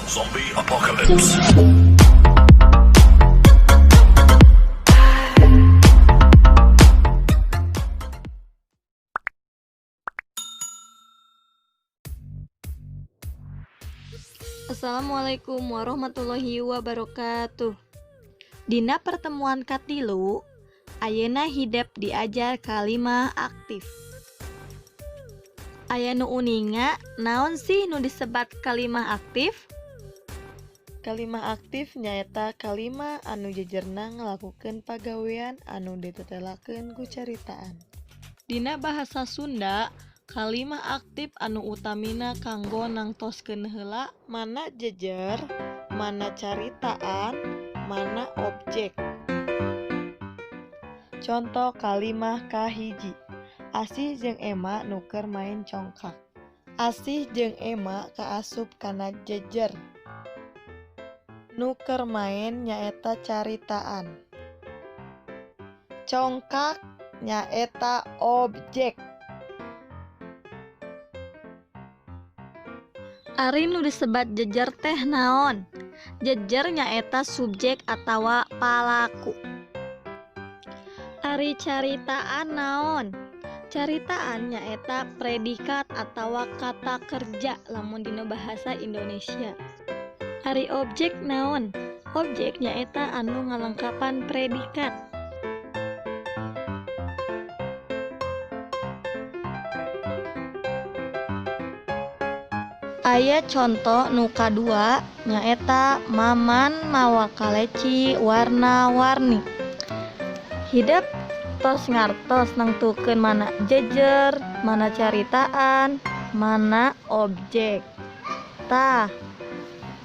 Zombie Apocalypse. Assalamualaikum warahmatullahi wabarakatuh. Dina pertemuan katilu, ayeuna hidep diajar kalimah aktif. Aya nu uninga, naon sih nu disebat kalimah aktif? Kalimah aktif nyaeta kalimah anu jejerna ngalakukeun pagawean anu ditetelakeun ku caritaan. Dina bahasa Sunda, kalimah aktif anu utamina kanggo nangtoskeun heula Mana jejer, mana caritaan, mana objek. Contoh kalimah kahiji. Asih jeung Ema nuker main congkak. Asih jeung Ema kaasup kana jejer. Nuker main nyaeta caritaan. Congkak nyaeta objek. Ari nu disebat jejer teh naon? Jejer nyaeta subjek atawa palaku. Ari caritaan naon? Caritaan nyaeta predikat atawa kata kerja lamun dina bahasa Indonesia. Ari objek naon? Objek nyaeta anu ngalengkapan predikat. Aya contoh nu kadua nyaeta Maman mawa kaleci warna-warni. Hidep tos ngartos nangtukeun mana jejer, mana caritaan, mana objek. Tah,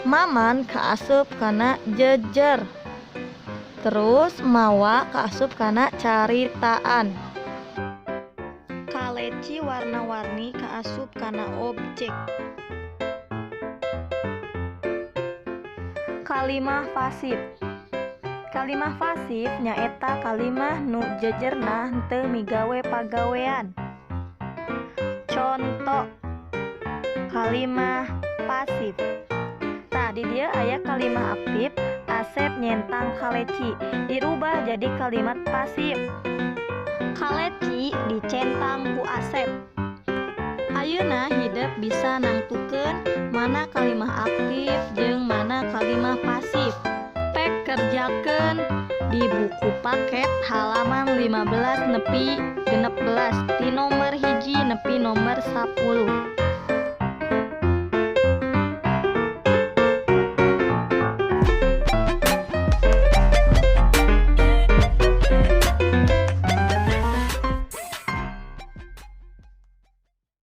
Maman kaasup kana jejer. Terus mawa kaasup kana caritaan. Kaleci warna-warni kaasup kana objek. Kalimah pasif. Kalimah pasif nyaeta kalimah nu jejerna henteu migawe pagawean. Contoh kalimah pasif. Tah di dieu aya kalimah aktif, Asep nyentang kaleci, dirubah jadi kalimat pasif. Kaleci dicentang ku Asep. Ayeuna hidep bisa nangtukeun mana kalimah aktif jeung mana kalimah pasif. Pek kerjakeun di buku paket halaman 15 nepi 16 di nomor 1 nepi nomor 10.